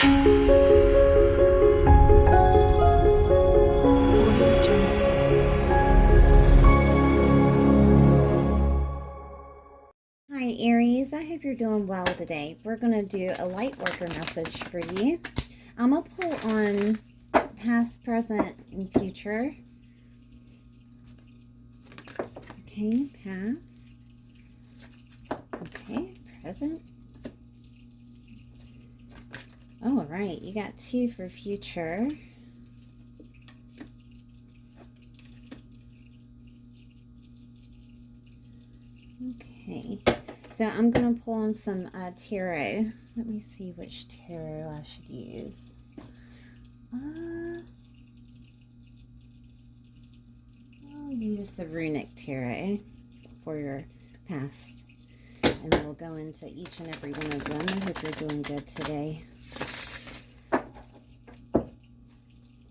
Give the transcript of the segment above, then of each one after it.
Hi Aries, I hope you're doing well today. We're going to do a Lightworker message for you. I'm going to pull on past, present, and future. Okay, past. Okay, present. All right, you got 2 for future. Okay, so I'm going to pull on some tarot. Let me see which tarot I should use. I'll use the runic tarot for your past. And we'll go into each and every one of them. I hope you're doing good today.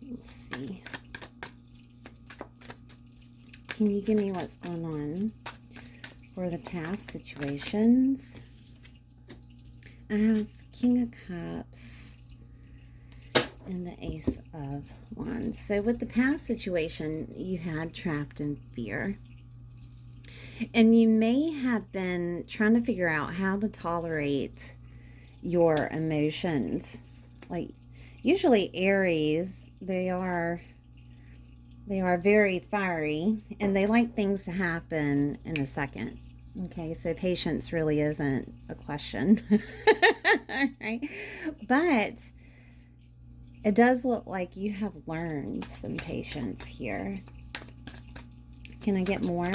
Let's see. Can you give me what's going on for the past situations? I have King of Cups and the Ace of Wands. So with the past situation, you had trapped in fear. And you may have been trying to figure out how to tolerate your emotions. Like, usually Aries, they are very fiery and they like things to happen in a second. Okay, so patience really isn't a question. Right? But it does look like you have learned some patience here. Can I get more?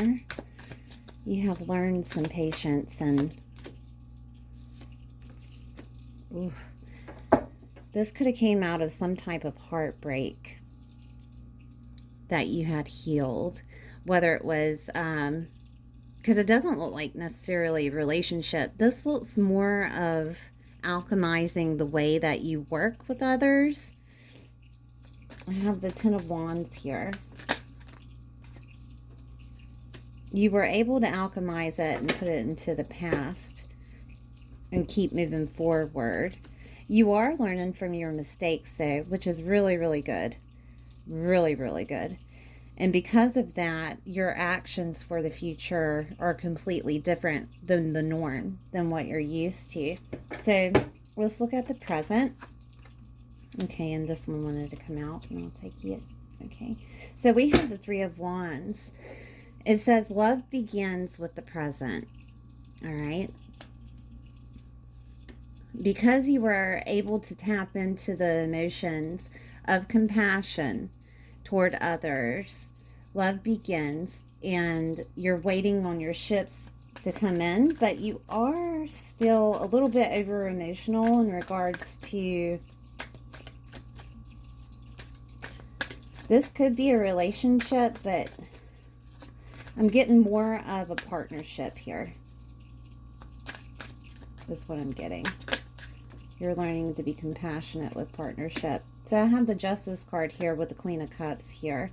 You have learned some patience, and ooh, this could have came out of some type of heartbreak that you had healed, whether it was because it doesn't look like necessarily a relationship. This looks more of alchemizing the way that you work with others. I have the 10 of Wands here. You were able to alchemize it and put it into the past and keep moving forward. You are learning from your mistakes though, which is really, really good. Really, really good. And because of that, your actions for the future are completely different than the norm, than what you're used to. So let's look at the present. Okay, and this one wanted to come out, and I'll take it. Okay, so we have the 3 of Wands. It says love begins with the present. All right. Because you were able to tap into the emotions of compassion toward others, love begins, and you're waiting on your ships to come in, but you are still a little bit over emotional in regards to this. Could be a relationship, but I'm getting more of a partnership here. This is what I'm getting. You're learning to be compassionate with partnership. So I have the Justice card here with the Queen of Cups here.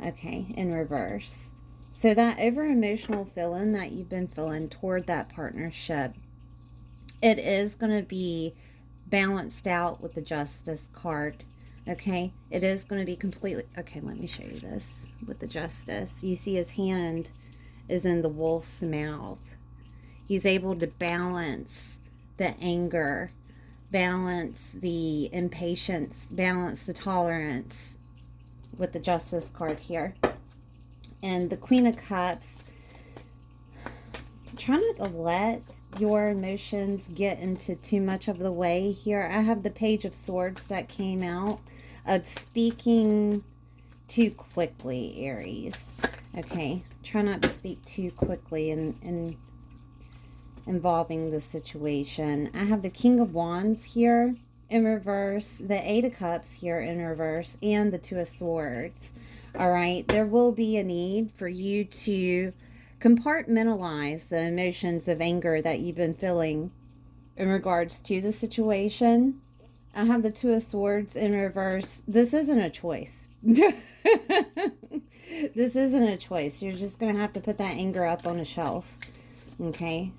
Okay, in reverse. So that over-emotional feeling that you've been feeling toward that partnership, it is going to be balanced out with the Justice card. Okay, it is going to be completely... Okay, let me show you this with the Justice. You see his hand is in the wolf's mouth. He's able to balance the anger, balance the impatience, balance the tolerance with the Justice card here. And the Queen of Cups, try not to let your emotions get into too much of the way here. I have the Page of Swords that came out of speaking too quickly, Aries. Okay, try not to speak too quickly in involving the situation. I have the King of Wands here in reverse, the 8 of Cups here in reverse, and the 2 of Swords. All right, there will be a need for you to compartmentalize the emotions of anger that you've been feeling in regards to the situation. I have the 2 of Swords in reverse. This isn't a choice. This isn't a choice. You're just going to have to put that anger up on a shelf. Okay?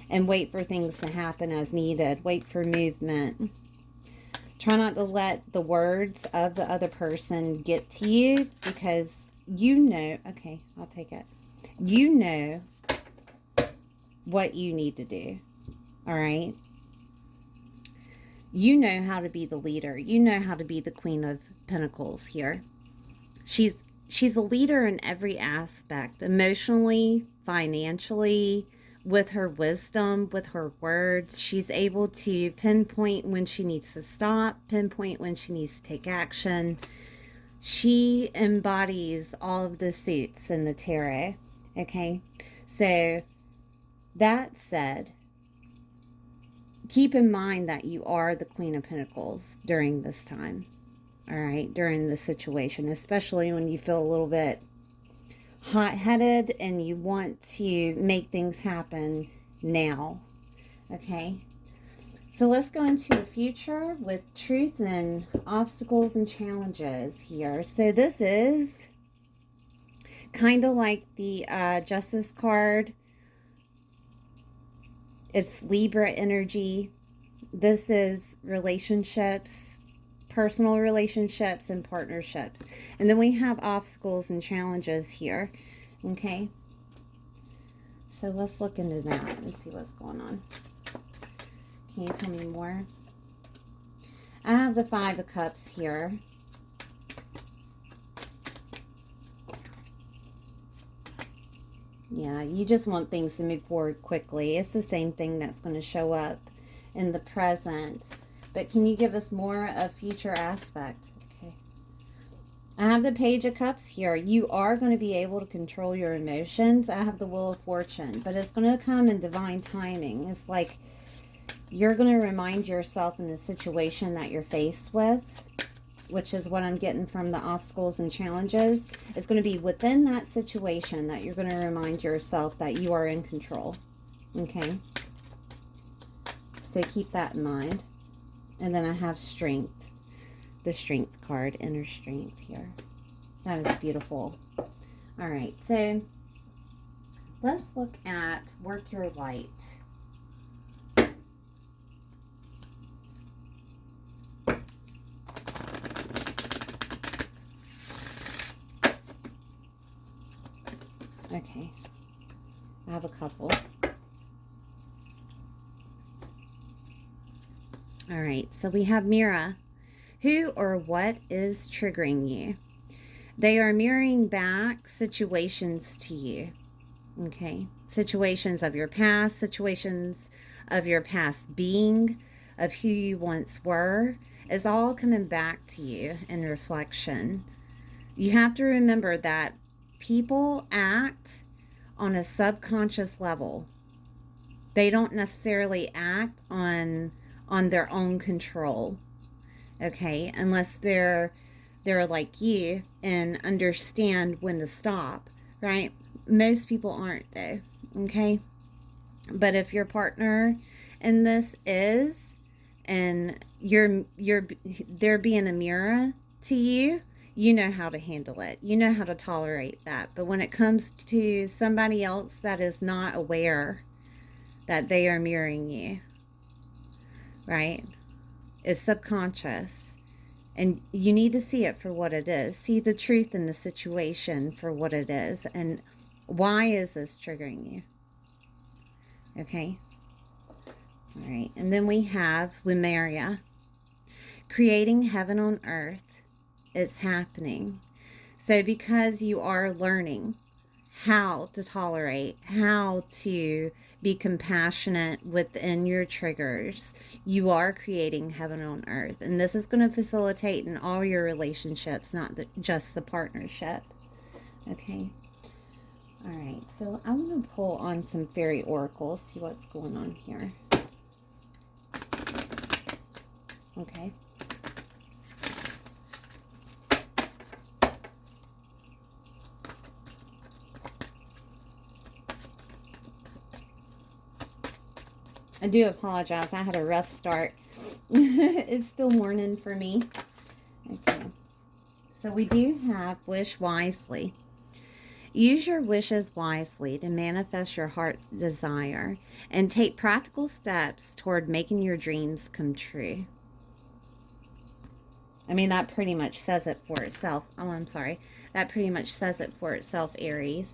And wait for things to happen as needed. Wait for movement. Try not to let the words of the other person get to you, because you know, okay, I'll take it. You know what you need to do. All right. You know how to be the leader. You know how to be the Queen of Pentacles here. She's a leader in every aspect, emotionally, financially, with her wisdom, with her words. She's able to pinpoint when she needs to stop, pinpoint when she needs to take action. She embodies all of the suits in the tarot. Okay, so that said, keep in mind that you are the Queen of Pentacles during this time. All right, during the situation, especially when you feel a little bit hot-headed and you want to make things happen now. Okay, so let's go into the future with truth and obstacles and challenges here. So this is kind of like the Justice card. It's Libra energy. This is relationships, personal relationships and partnerships. And then we have obstacles and challenges here. Okay. So let's look into that and see what's going on. Can you tell me more? I have the Five of Cups here. Yeah, you just want things to move forward quickly. It's the same thing that's going to show up in the present. But can you give us more of future aspect? Okay. I have the Page of Cups here. You are going to be able to control your emotions. I have the Wheel of Fortune, but it's going to come in divine timing. It's like you're going to remind yourself in the situation that you're faced with, which is what I'm getting from the obstacles and challenges. It's going to be within that situation that you're going to remind yourself that you are in control. Okay. So keep that in mind. And then I have strength, the Strength card, inner strength here. That is beautiful. All right, so let's look at Work Your Light. Okay, I have a couple. All right, so we have Mira. Who or what is triggering you? They are mirroring back situations to you. Okay, situations of your past, situations of your past being, of who you once were, is all coming back to you in reflection. You have to remember that people act on a subconscious level. They don't necessarily act on their own control, okay, unless they're like you and understand when to stop, right? Most people aren't, though. Okay, but if your partner in this is, and they're being a mirror to you, you know how to handle it, you know how to tolerate that. But when it comes to somebody else that is not aware that they are mirroring you, right? It's subconscious. And you need to see it for what it is. See the truth in the situation for what it is. And why is this triggering you? Okay. All right. And then we have Lemuria. Creating heaven on earth is happening. So because you are learning how to tolerate, how to be compassionate within your triggers, you are creating heaven on earth. And this is going to facilitate in all your relationships, not just the partnership. Okay. All right. So I want to pull on some fairy oracles, see what's going on here. Okay. I do apologize. I had a rough start. It's still morning for me. Okay. So we do have wish wisely. Use your wishes wisely to manifest your heart's desire and take practical steps toward making your dreams come true. I mean, that pretty much says it for itself. Oh, I'm sorry. That pretty much says it for itself, Aries.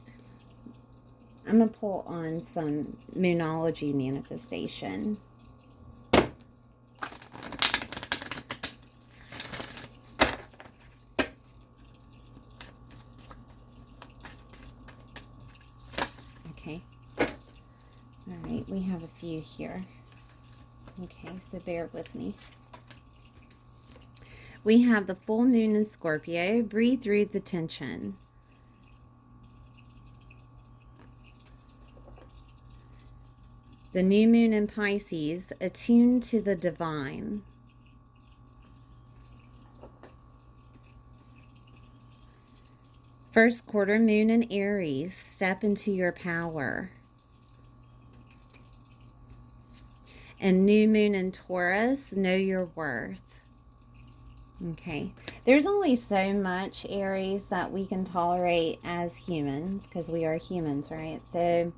I'm going to pull on some Moonology manifestation. Okay. All right, we have a few here. Okay, so bear with me. We have the full moon in Scorpio. Breathe through the tension. The new moon in Pisces, attuned to the divine. First quarter moon in Aries, step into your power. And new moon in Taurus, know your worth. Okay, there's only so much, Aries, that we can tolerate as humans, because we are humans, right? So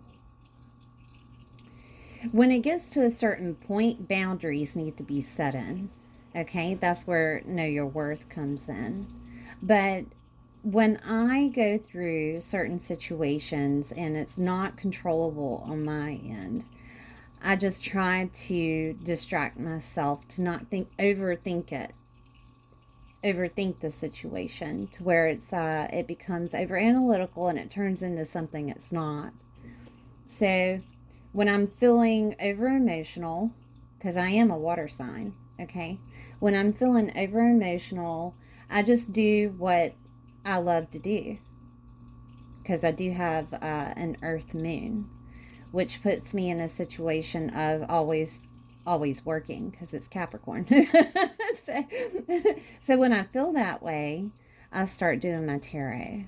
when it gets to a certain point, boundaries need to be set in. Okay, that's where know your worth comes in. But when I go through certain situations and it's not controllable on my end, I just try to distract myself to not overthink the situation to where it becomes over analytical and it turns into something it's not. So when I'm feeling over emotional, because I am a water sign, okay, when I'm feeling over emotional, I just do what I love to do, because I do have an earth moon, which puts me in a situation of always working, because it's Capricorn. so when I feel that way, I start doing my tarot,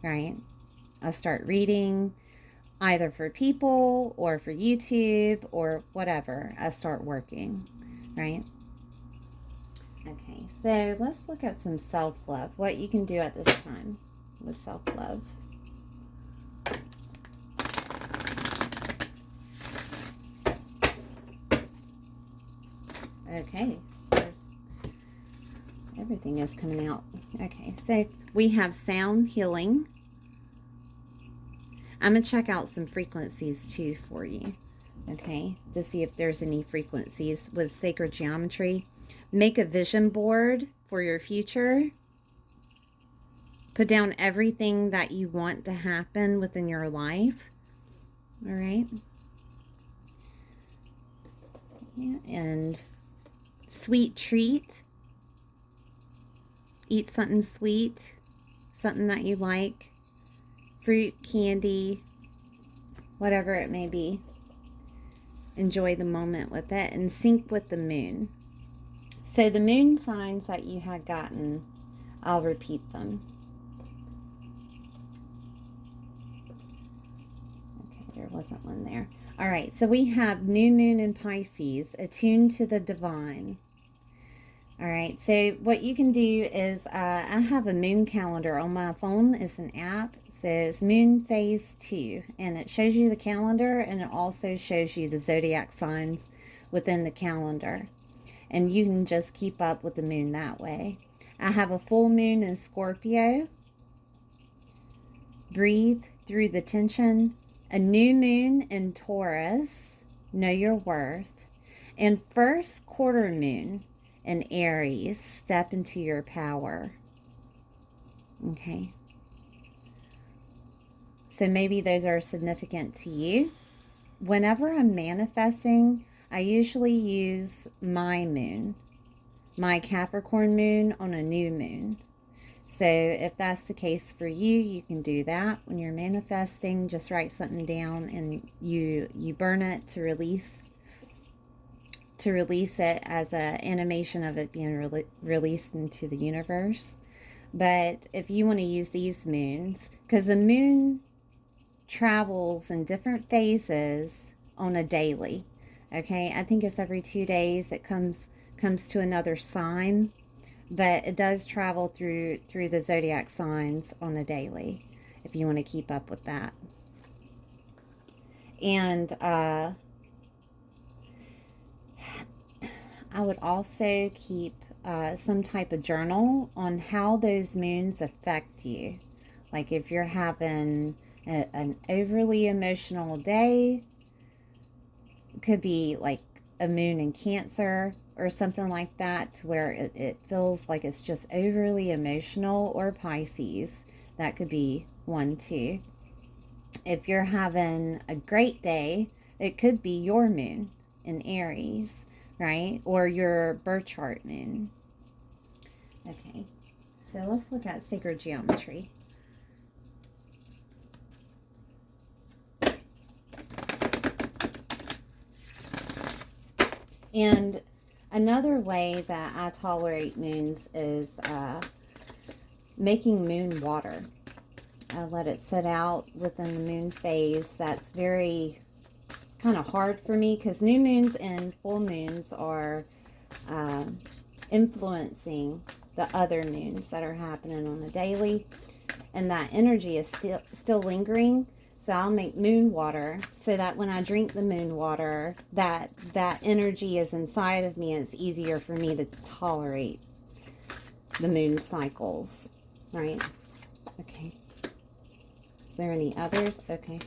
right? I start reading either for people or for YouTube or whatever. I start working, right? Okay, so let's look at some self-love. What you can do at this time with self-love. Okay, everything is coming out. Okay, so we have sound healing. I'm going to check out some frequencies too for you, okay, to see if there's any frequencies with sacred geometry. Make a vision board for your future. Put down everything that you want to happen within your life. All right. Yeah, and sweet treat. Eat something sweet, something that you like. Fruit, candy, whatever it may be. Enjoy the moment with it and sync with the moon. So the moon signs that you had gotten, I'll repeat them. Okay, there wasn't one there. All right, so we have new moon in Pisces, attuned to the divine. All right, so what you can do is I have a moon calendar on my phone. It's an app. It says Moon Phase 2, and it shows you the calendar, and it also shows you the zodiac signs within the calendar. And you can just keep up with the moon that way. I have a full moon in Scorpio. Breathe through the tension. A new moon in Taurus. Know your worth. And first quarter moon in Aries. Step into your power. Okay. So maybe those are significant to you. Whenever I'm manifesting, I usually use my moon, my Capricorn moon on a new moon. So if that's the case for you, you can do that. When you're manifesting, just write something down and you burn it to release it as an animation of it being released into the universe. But if you want to use these moons, because the moon travels in different phases on a daily. Okay, I think it's every 2 days it comes to another sign, but it does travel through the zodiac signs on a daily, if you want to keep up with that. And I would also keep some type of journal on how those moons affect you. Like if you're having an overly emotional day, could be like a moon in Cancer or something like that, to where it feels like it's just overly emotional, or Pisces. That could be one too. If you're having a great day, it could be your moon in Aries, right? Or your birth chart moon. Okay, so let's look at sacred geometry. And another way that I tolerate moons is making moon water. I let it sit out within the moon phase. That's it's kind of hard for me, because new moons and full moons are influencing the other moons that are happening on the daily. And that energy is still lingering. So I'll make moon water so that when I drink the moon water, that energy is inside of me, and it's easier for me to tolerate the moon cycles, right? Okay. Is there any others? Okay.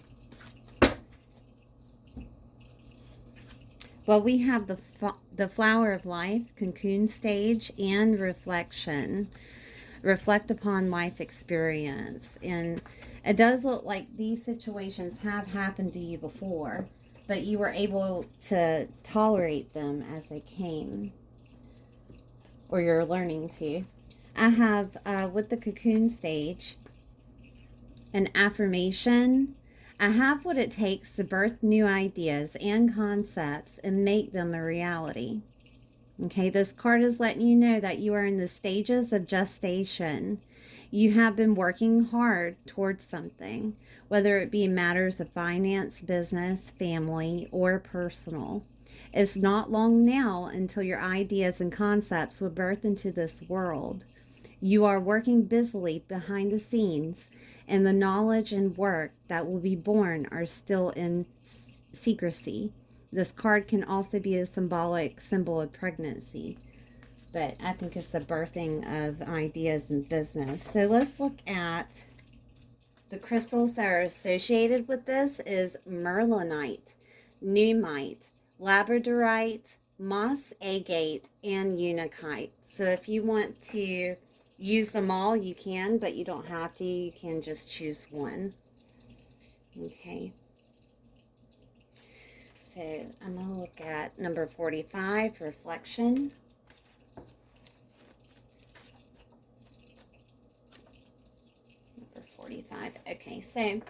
Well, we have the flower of life, cocoon stage, and reflection. Reflect upon life experience. And it does look like these situations have happened to you before, but you were able to tolerate them as they came, or you're learning to. I have, with the cocoon stage, an affirmation. I have what it takes to birth new ideas and concepts and make them a reality. Okay, this card is letting you know that you are in the stages of gestation. You have been working hard towards something, whether it be matters of finance, business, family, or personal. It's not long now until your ideas and concepts will birth into this world. You are working busily behind the scenes, and the knowledge and work that will be born are still in secrecy. This card can also be a symbolic symbol of pregnancy, but I think it's the birthing of ideas in business. So let's look at the crystals that are associated with this. Is merlinite, numite, labradorite, moss agate, and unakite. So if you want to use them all, you can, but you don't have to. You can just choose one. Okay. So I'm going to look at number 45, reflection. Number 45. Okay, so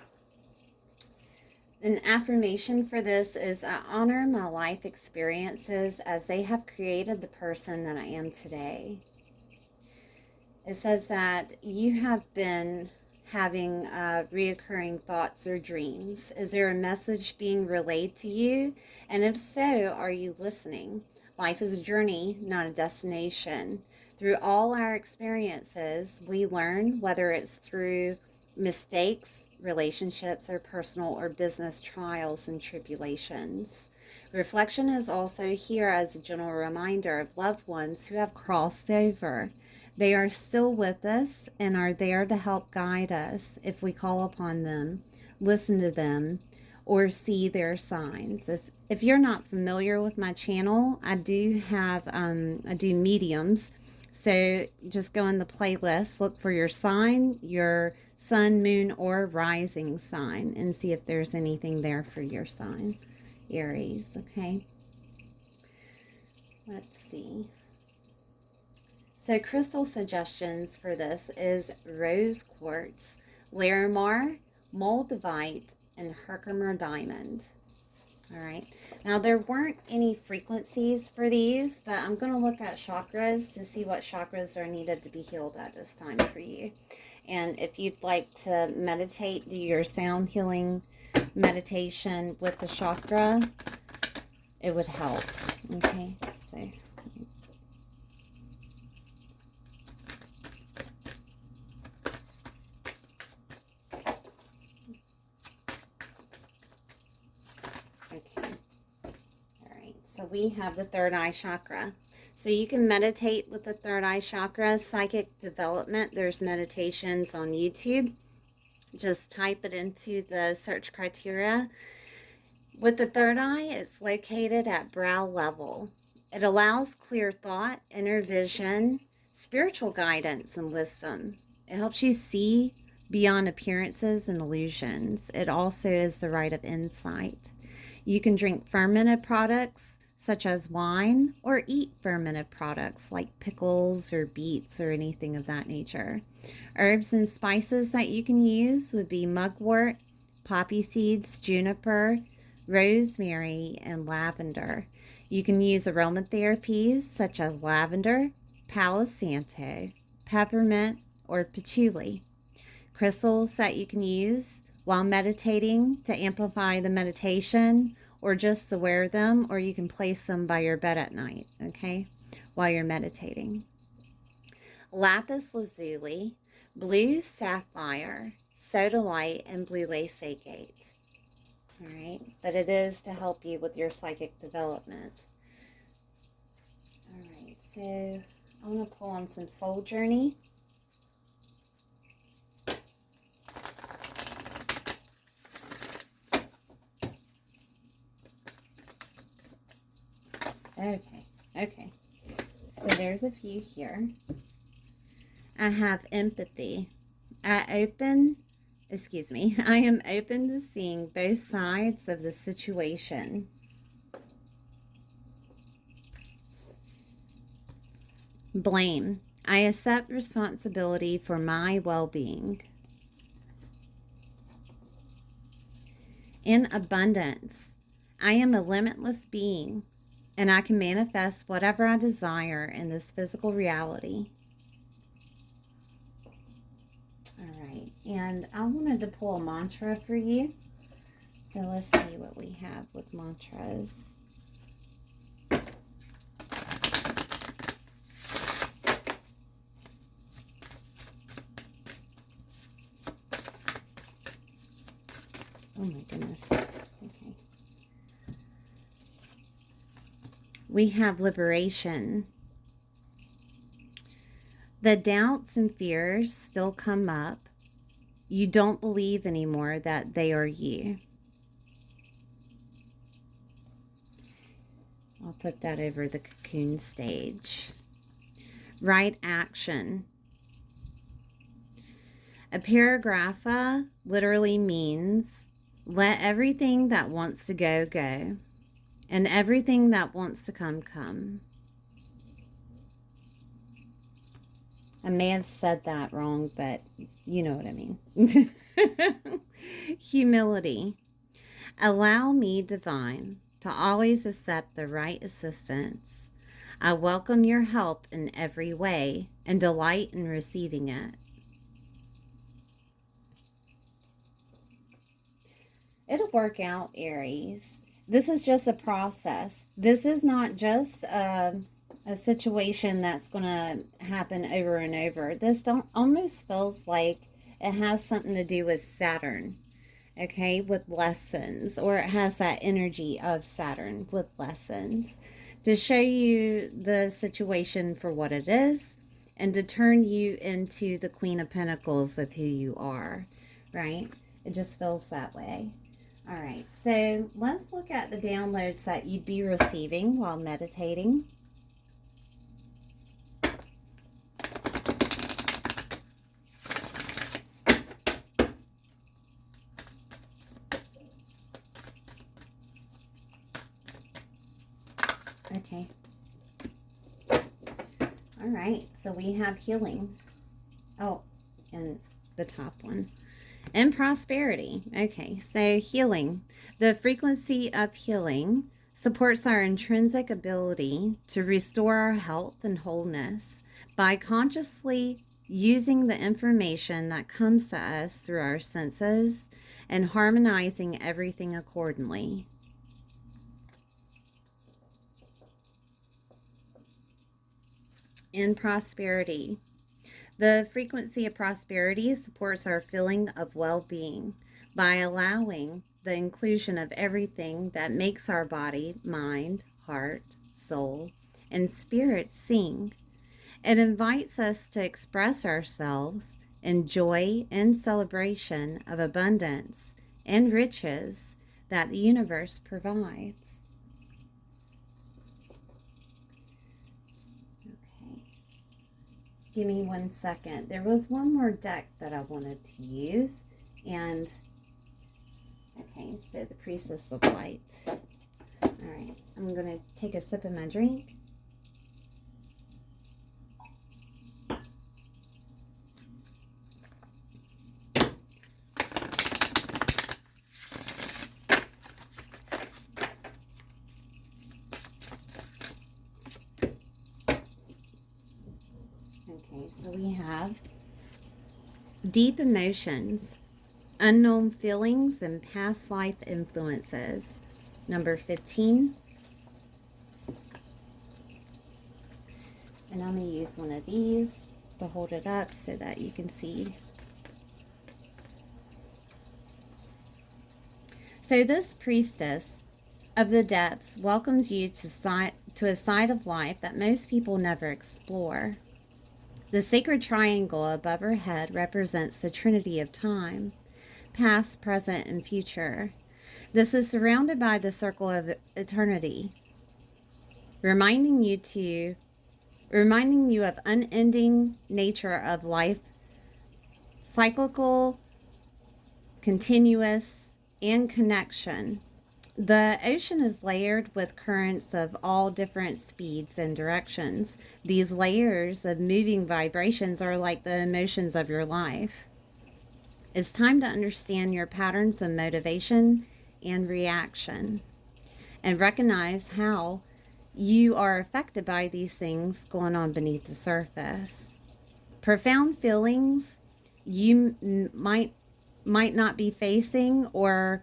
an affirmation for this is, I honor my life experiences as they have created the person that I am today. It says that you have been having reoccurring thoughts or dreams. Is there a message being relayed to you? And if so, are you listening? Life is a journey, not a destination. Through all our experiences, we learn, whether it's through mistakes, relationships, or personal or business trials and tribulations. Reflection is also here as a gentle reminder of loved ones who have crossed over. They are still with us and are there to help guide us if we call upon them, listen to them, or see their signs. If you're not familiar with my channel, I do mediums. So just go in the playlist, look for your sign, your sun, moon, or rising sign, and see if there's anything there for your sign, Aries. Okay. Let's see. So crystal suggestions for this is rose quartz, Larimar, moldavite, and Herkimer diamond. All right. Now there weren't any frequencies for these, but I'm going to look at chakras to see what chakras are needed to be healed at this time for you. And if you'd like to meditate, do your sound healing meditation with the chakra, it would help. Okay. So we have the third eye chakra. So you can meditate with the third eye chakra, psychic development. There's meditations on YouTube. Just type it into the search criteria. With the third eye, it's located at brow level. It allows clear thought, inner vision, spiritual guidance, and wisdom. It helps you see beyond appearances and illusions. It also is the right of insight. You can drink fermented products such as wine or eat fermented products like pickles or beets or anything of that nature. Herbs and spices that you can use would be mugwort, poppy seeds, juniper, rosemary, and lavender. You can use aromatherapies such as lavender, Palo Santo, peppermint, or patchouli. Crystals that you can use while meditating to amplify the meditation, or just to wear them, or you can place them by your bed at night, okay, while you're meditating. Lapis lazuli, blue sapphire, sodalite, and blue lace agate. All right, but it is to help you with your psychic development. All right, so I'm going to pull on some Soul Journey. Okay. So there's a few here. I have empathy. I am open to seeing both sides of the situation. Blame. I accept responsibility for my well-being. In abundance. I am a limitless being, and I can manifest whatever I desire in this physical reality. All right, and I wanted to pull a mantra for you. So let's see what we have with mantras. Oh my goodness. Okay. We have liberation. The doubts and fears still come up. You don't believe anymore that they are you. I'll put that over the cocoon stage. Right action. A paragrapha literally means let everything that wants to go, go. And everything that wants to come, come. I may have said that wrong, but you know what I mean. Humility. Allow me, divine, to always accept the right assistance. I welcome your help in every way and delight in receiving it. It'll work out, Aries. This is just a process. This is not just a situation that's going to happen over and over. This almost feels like it has something to do with Saturn, okay, with lessons, or it has that energy of Saturn with lessons to show you the situation for what it is and to turn you into the Queen of Pentacles of who you are, right? It just feels that way. All right, so let's look at the downloads that you'd be receiving while meditating. Okay. All right, so we have healing. Oh, and the top one. And prosperity. Okay, so healing. The frequency of healing supports our intrinsic ability to restore our health and wholeness by consciously using the information that comes to us through our senses and harmonizing everything accordingly. In prosperity. The frequency of prosperity supports our feeling of well-being by allowing the inclusion of everything that makes our body, mind, heart, soul, and spirits sing. It invites us to express ourselves in joy and celebration of abundance and riches that the universe provides. Okay. Give me 1 second. There was one more deck that I wanted to use, and okay, so the Priestess of Light. All right, I'm going to take a sip of my drink. Okay, so we have deep emotions, unknown feelings, and past life influences. Number 15. And I'm going to use one of these to hold it up so that you can see. So this Priestess of the Depths welcomes you to a side of life that most people never explore. The sacred triangle above her head represents the Trinity of time, past, present, and future. This is surrounded by the circle of eternity, reminding you of unending nature of life, cyclical, continuous, and connection. The ocean is layered with currents of all different speeds and directions. These layers of moving vibrations are like the emotions of your life. It's time to understand your patterns of motivation and reaction and recognize how you are affected by these things going on beneath the surface. Profound feelings you might not be facing are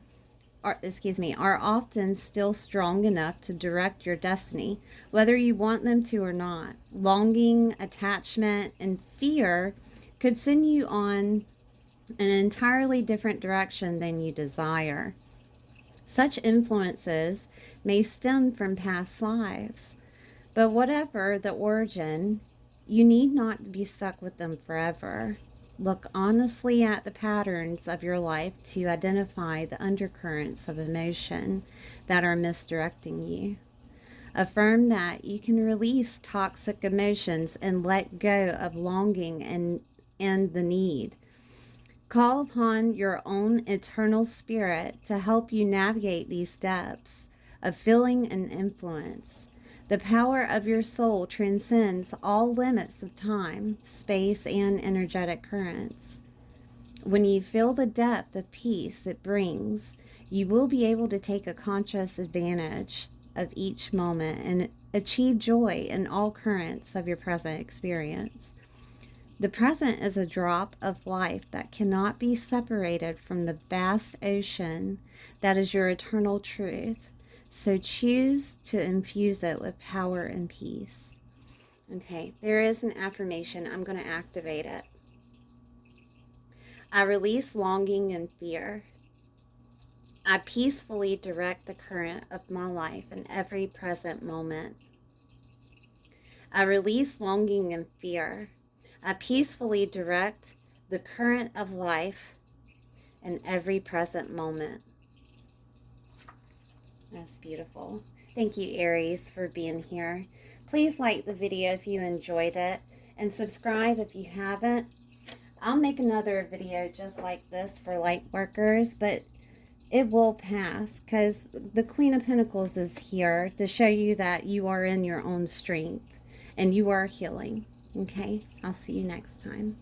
often still strong enough to direct your destiny, whether you want them to or not. Longing, attachment, and fear could send you on an entirely different direction than you desire. Such influences may stem from past lives, but whatever the origin, you need not be stuck with them forever. Look honestly at the patterns of your life to identify the undercurrents of emotion that are misdirecting you. Affirm that you can release toxic emotions and let go of longing and the need. Call upon your own eternal spirit to help you navigate these depths of feeling and influence. The power of your soul transcends all limits of time, space, and energetic currents. When you feel the depth of peace it brings, you will be able to take a conscious advantage of each moment and achieve joy in all currents of your present experience. The present is a drop of life that cannot be separated from the vast ocean that is your eternal truth. So choose to infuse it with power and peace. Okay, there is an affirmation. I'm going to activate it. I release longing and fear. I peacefully direct the current of my life in every present moment. I release longing and fear. I peacefully direct the current of life in every present moment. That's beautiful. Thank you, Aries, for being here. Please like the video if you enjoyed it, and subscribe if you haven't. I'll make another video just like this for Lightworkers, but it will pass because the Queen of Pentacles is here to show you that you are in your own strength and you are healing. Okay, I'll see you next time.